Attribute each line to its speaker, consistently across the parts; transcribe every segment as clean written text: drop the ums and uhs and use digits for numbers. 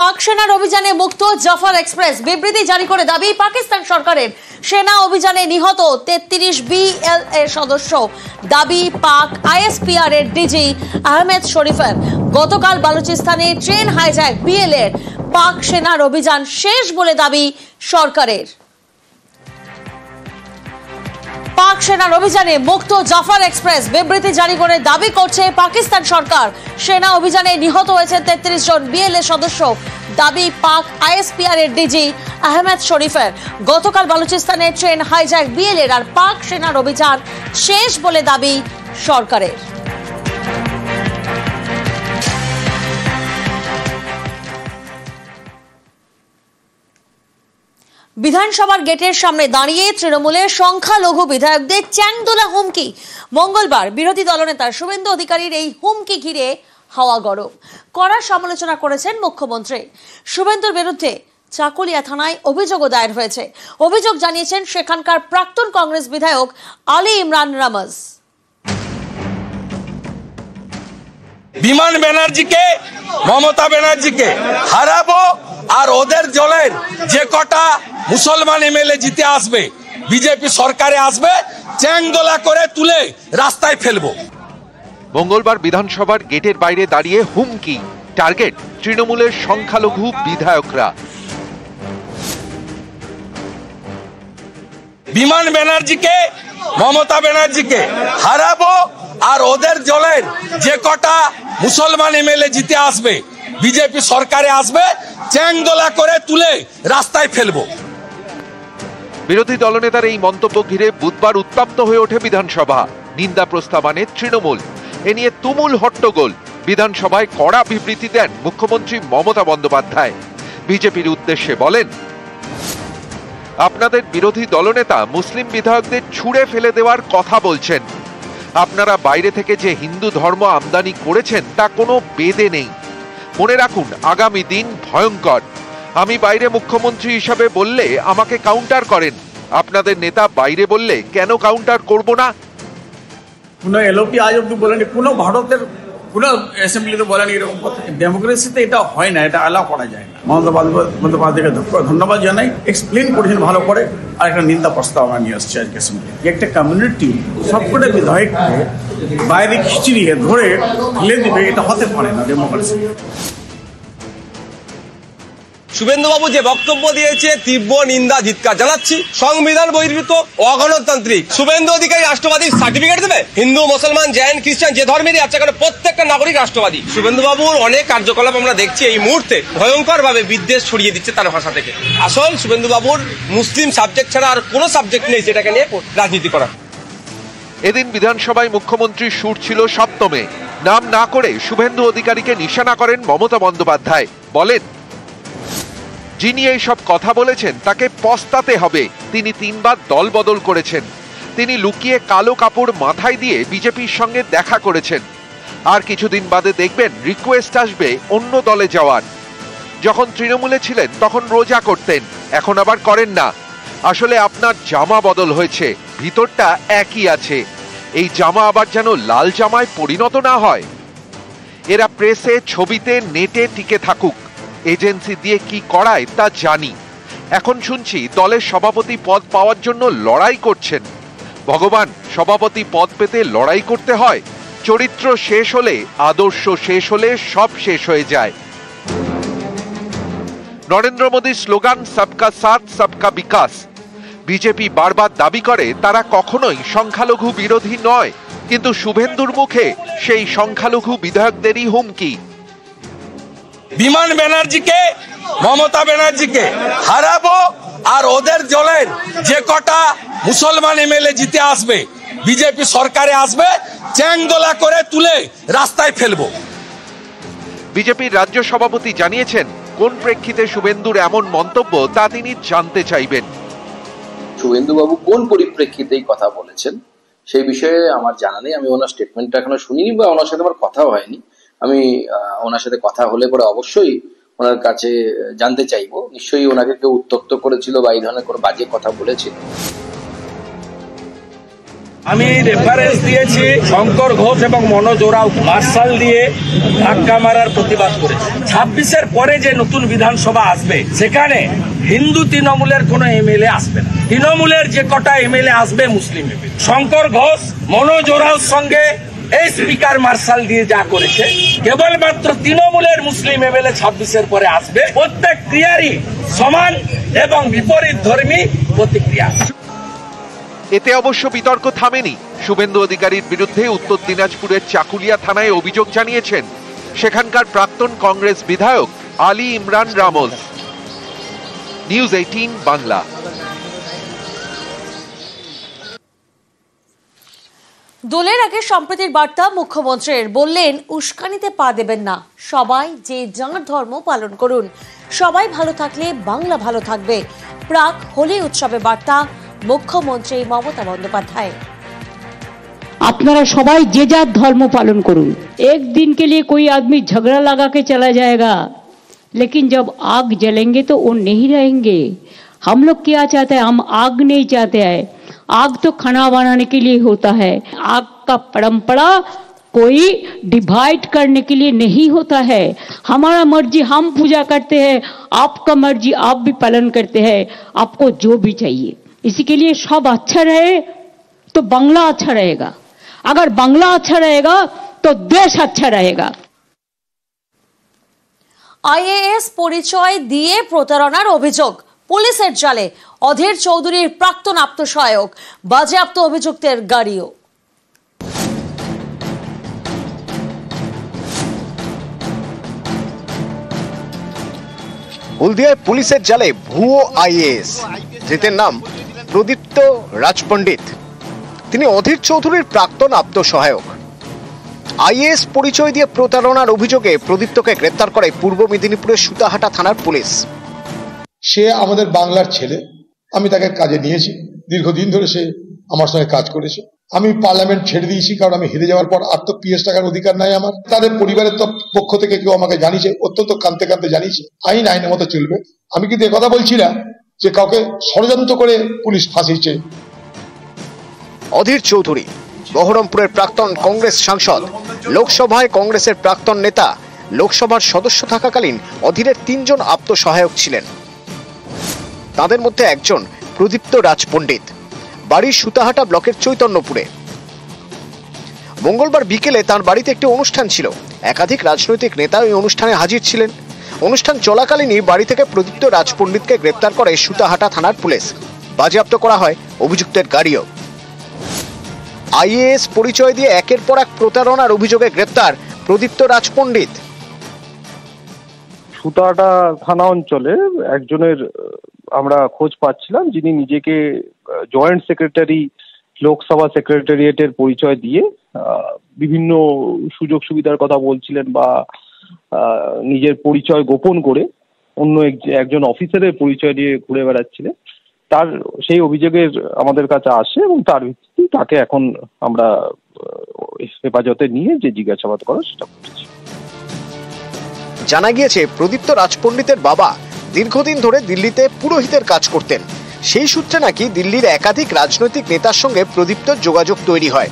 Speaker 1: পাক সেনার অভিযানে মুক্ত জাফর এক্সপ্রেস বিবৃতি জারি করে দাবি পাকিস্তান সরকারের সেনা অভিযানে নিহত 33 বিএলএ সদস্য। দাবি পাক আইএসপিআর এর ডিজি আহমেদ শরীফের। গতকাল বালুচিস্তানে ট্রেন হাইজ্যাক বিএলএ এর। পাক সেনার অভিযান শেষ বলে দাবি সরকারের। পাক সেনার অভিযানে মুক্ত জাফর এক্সপ্রেস বিবৃতি জারি করে দাবি করছে পাকিস্তান সরকার সেনা অভিযানে নিহত হয়েছে 33 জন বিএলএ সদস্য। দাবি পাক আইএসপিআর এর ডিজি আহমেদ শরীফের। গতকাল বালুচিস্তানে ট্রেন হাইজ্যাক বিএলএ আর পাক সেনার অভিযান শেষ বলে দাবি সরকারের। বিধানসভার গেটের সামনে দাঁড়িয়ে তৃণমূলের সংখ্যালঘু বিধায়কদের চ্যাংদোলা হুমকি। মঙ্গলবার বিরোধী দলনেতা শুভেন্দু অধিকারীর এই হুমকি ঘিরে হাওয়া গরম। কড়া সমালোচনা করেছেন মুখ্যমন্ত্রী। শুভেন্দুর বিরুদ্ধে চাকুলিয়া থানায় অভিযোগও দায়ের হয়েছে। অভিযোগ জানিয়েছেন সেখানকার প্রাক্তন কংগ্রেস বিধায়ক আলী ইমরান রামাজ।
Speaker 2: বিমান ব্যানার্জিকে মমতা ব্যানার্জিকে হারাবো আর ওদের দলের যে কটা মুসলমান এমএলএ জিতে আসবে বিজেপি সরকারে আসবে চ্যাংদোলা করে তুলে রাস্তায় ফেলবো।
Speaker 3: মঙ্গলবার বিধানসভার গেটের বাইরে দাঁড়িয়ে হুমকি, টার্গেট তৃণমূলের সংখ্যালঘু বিধায়করা।
Speaker 2: বিমান ব্যানার্জিকে মমতা ব্যানার্জিকে হারাবো আর ওদের দলের যে কটা মুসলমান এমএলএ জিতে আসবে বিজেপি সরকারে আসবে চ্যাংদোলা করে তুলে রাস্তায় ফেলবো।
Speaker 3: বিরোধী দলনেতার এই মন্তব্য ঘিরে বুধবার উত্তপ্ত হয়ে ওঠে বিধানসভা। নিন্দা প্রস্তাব আনে তৃণমূল। এ নিয়ে তুমুল হট্টগোল। বিধানসভায় কড়া বিবৃতি দেন মুখ্যমন্ত্রী মমতা বন্দ্যোপাধ্যায়। বিজেপির উদ্দেশ্যে বলেন, আপনাদের বিরোধী দলনেতা মুসলিম বিধায়কদের ছুঁড়ে ফেলে দেওয়ার কথা বলছেন। আপনারা বাইরে থেকে যে হিন্দু ধর্ম আমদানি করেছেন তা কোনো বেদে নেই। মনে রাখুন, আগামী দিন ভয়ঙ্কর। আমি বাইরে মুখ্যমন্ত্রী হিসাবে বললে আমাকে কাউন্টার করেন। আপনাদের নেতা বাইরে বললে কেন কাউন্টার করব না?
Speaker 4: কোনো এলওপি আজ অব্দি বলেনি, কোনো ভারতের কোনো অ্যাসেম্বলিতে বলেনি এরকম কথা। ডেমোক্রেসিতে এটা হয় না, এটা অ্যালাউ করা যায় না। মমতা বন্দ্যোপাধ্যায়কে ধন্যবাদ জানাই, এক্সপ্লেন করেছেন ভালো করে। আর একটা নিন্দা প্রস্তাব আমরা নিয়ে আসছি আজকে অ্যাসেম্বলি। একটা কমিউনিটি সবকটা বিধায়ককে বাইরে খিচড়িয়ে ধরে ফেলে দিবে, এটা হতে পারে না ডেমোক্রেসি।
Speaker 5: শুভেন্দুবাবু যে বক্তব্য দিয়েছে তীব্র নিন্দা ধিক্কার জানাচ্ছি। সংবিধান বহির্ভূত অগণতান্ত্রিক শুভেন্দু অধিকারী রাষ্ট্রবাদীর সার্টিফিকেট দেবে? হিন্দু মুসলমান জৈন খ্রিস্টান যে ধর্মেরই আছে কেন প্রত্যেকটা নাগরিক রাষ্ট্রবাদী। শুভেন্দুবাবুর অনেক কার্যকলাপ আমরা দেখছি এই মুহূর্তে ভয়ঙ্কর ভাবে বিদ্বেষ ছড়িয়ে দিচ্ছে তার ভাষা থেকে। আসল শুভেন্দুবাবুর মুসলিম সাবজেক্ট ছাড়া আর কোনো সাবজেক্ট নেই যেটাকে নিয়ে রাজনীতি করা।
Speaker 3: এদিন বিধানসভায় মুখ্যমন্ত্রীর সুর ছিল সপ্তমে। নাম না করে শুভেন্দু অধিকারীকে নিশানা করেন মমতা বন্দ্যোপাধ্যায়। বলেন, যিনি এই সব কথা বলেছেন তাকে পস্তাতে হবে। তিনি 3 বার দল বদল করেছেন। তিনি লুকিয়ে কালো কাপড় মাথায় দিয়ে বিজেপির সঙ্গে দেখা করেছেন। আর কিছুদিন বাদে দেখবেন রিকোয়েস্ট আসবে অন্য দলে যাওয়ার। যখন তৃণমূলে ছিলেন তখন রোজা করতেন, এখন আবার করেন না। আসলে আপনার জামা বদল হয়েছে, ভিতরটা একই আছে। এই জামা আবার যেন লাল জামায় পরিণত না হয়। এরা প্রেসে, ছবিতে, নেটে টিকে থাকুক। এজেন্সি দিয়ে কি করায় তা জানি। এখন শুনছি দলের সভাপতি পদ পাওয়ার জন্য লড়াই করছেন। ভগবান, সভাপতি পদ পেতে লড়াই করতে হয়? চরিত্র শেষ হলে, আদর্শ শেষ হলে সব শেষ হয়ে যায়। নরেন্দ্র মোদীর স্লোগান সবকা সাথ সবকা বিকাশ। বিজেপি বারবার দাবি করে তারা কখনোই সংখ্যালঘু বিরোধী নয়, কিন্তু শুভেন্দুর মুখে সেই সংখ্যালঘু বিধায়কদেরই হুমকি।
Speaker 2: বিমান ব্যানার্জিকে মমতা ব্যানার্জিকে হারাবো আর ওদের দলের যে কটা মুসলমান এমএলএ জিতে আসবে বিজেপি সরকারে আসবে চ্যাংদোলা করে তুলে রাস্তায় ফেলবো।
Speaker 3: বিজেপির রাজ্য সভাপতি জানিয়েছেন, কোন প্রেক্ষিতে শুভেন্দুর এমন মন্তব্য তা তিনি জানতে চাইবেন।
Speaker 6: শুভেন্দুবাবু কোন পরিপ্রেক্ষিতে এই কথা বলেছেন সেই বিষয়ে আমার জানা নেই। আমি ওনার স্টেটমেন্টটা এখনো শুনিনি বা ওনার সাথে আমার কথাও হয়নি। আমি ওনার সাথে কথা হলে পরে অবশ্যই ওনার কাছে জানতে চাইবো। নিশ্চয়ই ওনাকে কেউ উত্তক্ত করেছিল বা এই ধরনের কোনো বাজে কথা বলেছিল।
Speaker 2: আমি রেফারেন্স দিয়েছি শঙ্কর ঘোষ এবং মনোজ ওরাও মার্শাল দিয়ে ধাক্কা মারার প্রতিবাদ করেছে। 26-এর পরে যে নতুন বিধানসভা আসবে সেখানে হিন্দু তৃণমূলের কোনো এমএলএ আসবে না। তৃণমূলের যে কটা এমএলএ আসবে মুসলিম এমএলএ। শঙ্কর ঘোষ মনোজ ওরাওর সঙ্গে এই স্পিকার মার্শাল দিয়ে যা করেছে, কেবলমাত্র তৃণমূলের মুসলিম এমএলএ 26-এর পরে আসবে। প্রত্যেক ক্রিয়ারই সমান এবং বিপরীত ধর্মী প্রতিক্রিয়া।
Speaker 3: এতে অবশ্য বিতর্ক থামেনি। শুভেন্দু অধিকারীর বিরুদ্ধে উত্তর দিনাজপুরের চাকুলিয়া থানায় অভিযোগ জানিয়েছেন সেখানকার প্রাক্তন কংগ্রেস বিধায়ক আলী ইমরান রামোজ। নিউজ 18 বাংলা।
Speaker 1: দোলের আগে সম্প্রীতির বার্তা মুখ্যমন্ত্রীর, বললেন উস্কানিতে পা দেবেন না, সবাই যে যার ধর্ম পালন করুন, সবাই ভালো থাকলে বাংলা ভালো থাকবে। প্রাক হোলি উৎসবে বার্তা মুখ্যমন্ত্রী মমতা বন্দ্যোপাধ্যায়।
Speaker 7: अपनारा सबाई जे जात धर्म पालन करूं। एक दिन के लिए कोई आदमी झगड़ा लगा के चला जाएगा, लेकिन जब आग जलेंगे तो वो नहीं रहेंगे। हम लोग क्या चाहते हैं? हम आग नहीं चाहते हैं। आग तो खाना बनाने के लिए होता है। आग का परंपरा कोई डिवाइड करने के लिए नहीं होता है। हमारा मर्जी हम पूजा करते हैं, आपका मर्जी आप भी पालन करते हैं। आपको जो भी चाहिए, इसी के लिए सब अच्छा रहे तो बांग्ला अच्छा रहेगा। अगर बांग्ला अच्छा रहेगा तो देश अच्छा रहेगा।
Speaker 1: আইএএস পরিচয় দিয়ে প্রতারণার অভিযোগ, পুলিশের জালে অধীর চৌধুরীর প্রাক্তন আত্মসহায়ক, বাজেয়াপ্ত অভিযুক্তের গাড়িও।
Speaker 8: হলদিয়ায় পুলিশের জালে ভুয়ো আইএএস, ধৃতের নাম প্রদীপ্ত রাজপণ্ডিত। তিনি অধীর চৌধুরীর প্রাক্তন আত্মসহায়ক। আইএএস পরিচয় দিয়ে প্রতারণার অভিযোগে প্রদীপ্তকে গ্রেপ্তার করে পূর্ব মেদিনীপুরের সুতাহাটা থানার পুলিশ।
Speaker 9: সে আমাদের বাংলার ছেলে, আমি তাকে কাজে নিয়েছি, দীর্ঘদিন ধরে সে আমার সঙ্গে কাজ করেছে। আমি পার্লামেন্ট ছেড়ে দিয়েছি, কারণ আমি হেরে যাওয়ার পর আর তো পিএস টাকার অধিকার নাই আমার। তাদের পরিবারের পক্ষ থেকে কেউ আমাকে জানিয়েছে, অত্যন্ত কাঁদতে কাঁদতে জানিয়েছে। আইনের মতো চলবে। আমি কিন্তু একথা বলছি না যে কাউকে ষড়যন্ত্র করে পুলিশ ফাঁসিয়েছে।
Speaker 8: অধীর চৌধুরী বহরমপুরের প্রাক্তন কংগ্রেস সাংসদ, লোকসভায় কংগ্রেসের প্রাক্তন নেতা। লোকসভার সদস্য থাকাকালীন অধীরের 3 জন আত্মসহায়ক ছিলেন। তাদের মধ্যে একজন প্রদীপ্ত রাজপণ্ডিত, বাড়ি সুতাহাটা ব্লকের চৈতন্যপুরে। মঙ্গলবার বিকেলে তার বাড়িতে একটি অনুষ্ঠান ছিল। একাধিক রাজনৈতিক নেতা ওই অনুষ্ঠানে হাজির ছিলেন। অনুষ্ঠান চলাকালীনই বাড়ি থেকে প্রদীপ্ত রাজপণ্ডিতকে গ্রেপ্তার করে সুতাহাটা থানার পুলিশ। বাজেয়াপ্ত করা হয় অভিযুক্তের গাড়িও। আইএএস পরিচয় দিয়ে একের পর এক প্রতারণার অভিযোগে গ্রেপ্তার প্রদীপ্ত রাজপণ্ডিত।
Speaker 10: সুতাহাটা থানা অঞ্চলে একজনের আমরা খোঁজ পাচ্ছিলাম, যিনি নিজেকে জয়েন্ট সেক্রেটারি লোকসভা সেক্রেটারিয়েটের পরিচয় দিয়ে বিভিন্ন সুযোগ সুবিধার কথা বলছিলেন বা নিজের পরিচয় গোপন করে অন্য একজন অফিসারের পরিচয় দিয়ে ঘুরে বেড়াচ্ছিলেন। তার সেই অভিযোগের আমাদের কাছে আসে এবং তার ভিত্তিতে তাকে এখন আমরা হেফাজতে নিয়ে যে জিজ্ঞাসাবাদ করা সেটা করছি।
Speaker 8: জানা গিয়েছে প্রদীপ্ত রাজপণ্ডিতের বাবা দীর্ঘদিন ধরে দিল্লিতে পুরোহিতের কাজ করতেন। সেই সূত্রে নাকি দিল্লির একাধিক রাজনৈতিক নেতার সঙ্গে প্রদীপ্তর যোগাযোগ তৈরি হয়।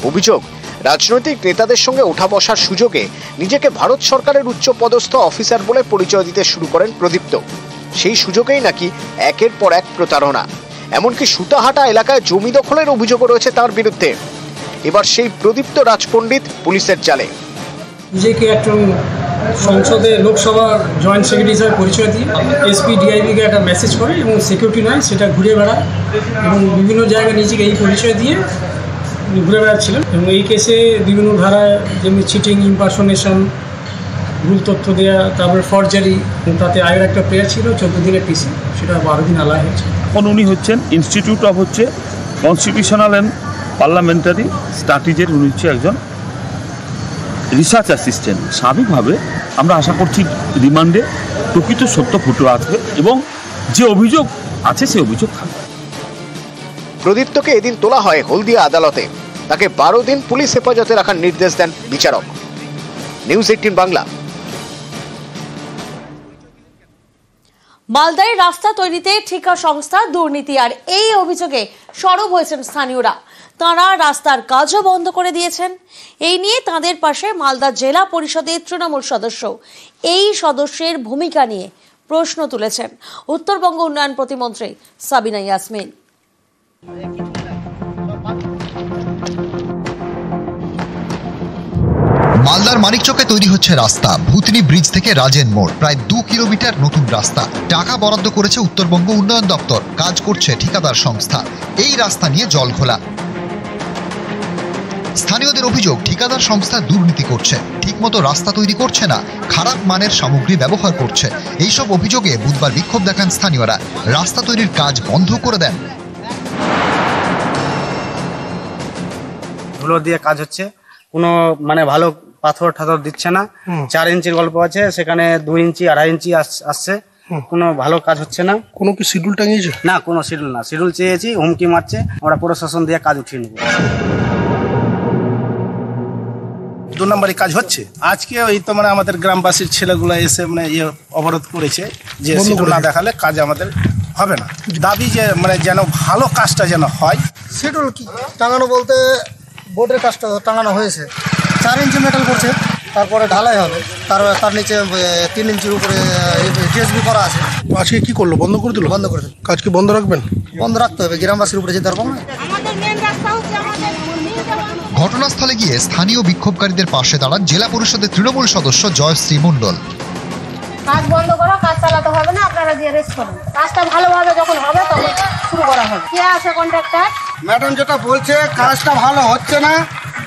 Speaker 8: অভিযোগ, রাজনৈতিক নেতাদের সঙ্গে ওঠা বসার সুযোগে নিজেকে ভারত সরকারের উচ্চ পদস্থ অফিসার বলে পরিচয় দিতে শুরু করেন প্রদীপ্ত। সেই সুযোগেই নাকি একের পর এক প্রতারণা। এমনকি সুতাহাটা এলাকায় জমি দখলের অভিযোগও রয়েছে তার বিরুদ্ধে। এবার সেই প্রদীপ্ত রাজপণ্ডিত পুলিশের জালে।
Speaker 11: নিজেকে একজন সংসদে লোকসভার জয়েন্ট সেক্রেটারি হিসাবে পরিচয় দিয়ে এসপি ডিআইবিকে একটা মেসেজ করে এবং সিকিউরিটি নয় সেটা ঘুরে বেড়ায় এবং বিভিন্ন জায়গায় নিজেকে এই পরিচয় দিয়ে ঘুরে বেড়াচ্ছিলেন। এবং এই কেসে বিভিন্ন ধারায় যেমনি চিটিং, ইম্পারসোনেশন, ভুল তথ্য দেওয়া, তারপরে ফরজারি, তাতে আগের একটা প্লেয়ার ছিল 14 দিনের পিসি, সেটা 12 দিন আলাদা হয়েছে।
Speaker 12: এখন উনি হচ্ছেন institute of constitutional and parliamentary স্ট্র্যাটেজির উনি হচ্ছে একজন রিসার্চ অ্যাসিস্ট্যান্ট। স্বাভাবিকভাবে আমরা আশা করছি রিমান্ডে প্রকৃত সত্য ফুটে আসবে এবং যে অভিযোগ আছে সে অভিযোগ থাকবে।
Speaker 8: প্রদীপ্তকে এদিন তোলা হয় হলদিয়া আদালতে। তাকে 12 দিন পুলিশ হেফাজতে রাখার নির্দেশ দেন বিচারক। নিউজ 18 বাংলা।
Speaker 1: মালদায় রাস্তা তৈরিতে ঠিকা সংস্থা দুর্নীতি আর এই অভিযোগে সরব হয়েছেন স্থানীয়রা। তারা রাস্তার কাজও বন্ধ করে দিয়েছেন। এই নিয়ে তাদের পাশে মালদা জেলা পরিষদের তৃণমূল সদস্য। এই সদস্যের ভূমিকা নিয়ে প্রশ্ন তুলেছেন উত্তরবঙ্গ উন্নয়ন প্রতিমন্ত্রী সাবিনা ইয়াসমিন।
Speaker 13: মালদার মানিকচকে তৈরি হচ্ছে রাস্তা। ভূতনি ব্রিজ থেকে রাজেন মোড় প্রায় 2 কিলোমিটার নতুন রাস্তা। টাকা বরাদ্দ করেছে উত্তরবঙ্গ উন্নয়ন দপ্তর, কাজ করছে ঠিকাদার সংস্থা। এই রাস্তা নিয়ে জল খোলা। স্থানীয়দের অভিযোগ, ঠিকাদার সংস্থা দুর্নীতি করছে, ঠিকমতো রাস্তা তৈরি করছে না, খারাপ মানের সামগ্রী ব্যবহার করছে। এইসব অভিযোগে বুধবার বিক্ষোভ দেখান স্থানীয়রা। রাস্তা তৈরির কাজ বন্ধ করে দেন।
Speaker 14: ধুলো দিয়ে কাজ হচ্ছে, কোনো মানে ভালো পাথর ঠাথর দিচ্ছে না। 4 ইঞ্চির গল্প আছে, সেখানে 2 ইঞ্চি 2.5 ইঞ্চি আসছে। কোনো ভালো কাজ হচ্ছে না।
Speaker 15: কোনো কি শিডিউল টাঙিয়েছে?
Speaker 14: না, কোনো শিডিউল না। শিডিউল চেয়েছি, হুমকি মারছে, আমরা প্রশাসন দিয়ে কাজ উঠিয়ে নেবো।
Speaker 15: 2 নম্বরে কাজ হচ্ছে। আজকে ওই তো মানে আমাদের গ্রামবাসীর ছেলেগুলো এসে মানে অবরোধ করেছে যে শিডিউল না দেখালে কাজ আমাদের হবে না। দাবি যে মানে যেন ভালো কাজটা যেন হয়।
Speaker 16: শিডিউল কি টাঙানো বলতে বোর্ডের কাজটা টাঙানো হয়েছে, 4 ইঞ্চি মেটাল করছে, তারপরে ঢালাই হবে, তার নিচে 3 ইঞ্চির উপরে টিএসবি করা আছে।
Speaker 15: আজকে কি করলো? বন্ধ করে দিল?
Speaker 16: বন্ধ করে দিল।
Speaker 15: কাজ কি বন্ধ রাখবেন?
Speaker 16: বন্ধ রাখতে হবে, গ্রামবাসীর উপরে যেতে পারবো না।
Speaker 13: ঘটনাস্থলে গিয়ে স্থানীয় বিক্ষোভকারীদের পাশে দাঁড়ান জেলা পরিষদের তৃণমূল সদস্য জয়শ্রী মণ্ডল।
Speaker 17: কাজ বন্ধ করা, কাজ চালাতে হবে না, আপনারা দিয়ে রেস্ট করুন। কাজটা ভালোভাবে যখন হবে তখন শুরু করা হবে। কে আছে কন্ট্রাক্টর?
Speaker 16: ম্যাডাম যেটা বলছে কাজটা ভালো হচ্ছে না,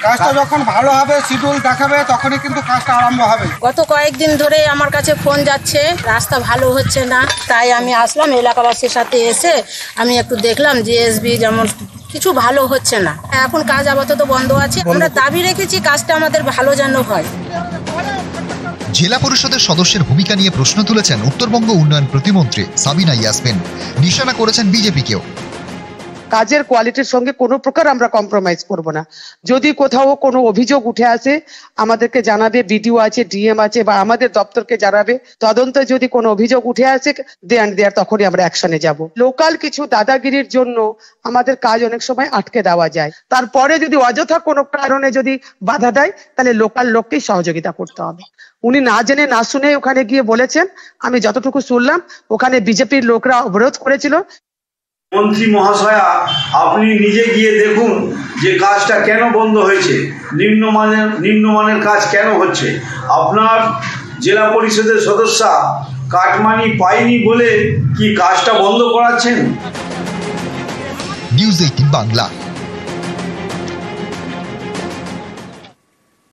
Speaker 16: কাজটা যখন ভালো হবে শিডিউল দেখাবে তখনই কিন্তু কাজটা আরম্ভ হবে।
Speaker 17: গত কয়েকদিন ধরে আমার কাছে ফোন যাচ্ছে রাস্তা ভালো হচ্ছে না, তাই আমি আসলাম এলাকাবাসীর সাথে। এসে আমি একটু দেখলাম জিএসবি যেমন কিছু ভালো হচ্ছে না। এখন কাজ আপাতত বন্ধ আছে। আমরা দাবি রেখেছি কাজটা আমাদের ভালো যেন হয়।
Speaker 13: জেলা পরিষদের সদস্যের ভূমিকা নিয়ে প্রশ্ন তুলেছেন উত্তরবঙ্গ উন্নয়ন প্রতিমন্ত্রী সাবিনা ইয়াসমিন। নিশানা করেছেন বিজেপিকেও।
Speaker 18: কাজের কোয়ালিটির সঙ্গে কোনো প্রকার আমরা কম্প্রোমাইজ করব না। যদি কোথাও কোনো অভিযোগ উঠে আসে আমাদেরকে জানাবে, বিডিও আছে, ডিএম আছে, বা আমাদের দপ্তরকে জানাবে। তদন্তে যদি কোনো অভিযোগ উঠে আসে দেয়ার তখনই আমরা অ্যাকশনে যাব। লোকাল কিছু দাদাগিরির জন্য আমাদের কাজ অনেক সময় আটকে দেওয়া যায়। তারপরে যদি অযথা কোনো কারণে যদি বাধা দেয় তাহলে লোকাল লোককেই সহযোগিতা করতে হবে। উনি না জেনে না শুনে ওখানে গিয়ে বলেছেন। আমি যতটুকু শুনলাম ওখানে বিজেপির লোকরা অবরোধ করেছিল।
Speaker 19: মন্ত্রী মহাশয়া, আপনি নিজে গিয়ে দেখুন যে কাজটা কেন বন্ধ হয়েছে, নিম্নমানের কাজ কেন হচ্ছে। আপনার জেলা পরিষদের সদস্য কাটমানি পায়নি বলে কি কাজটা বন্ধ করাচ্ছেন?
Speaker 13: নিউজ 18 বাংলা।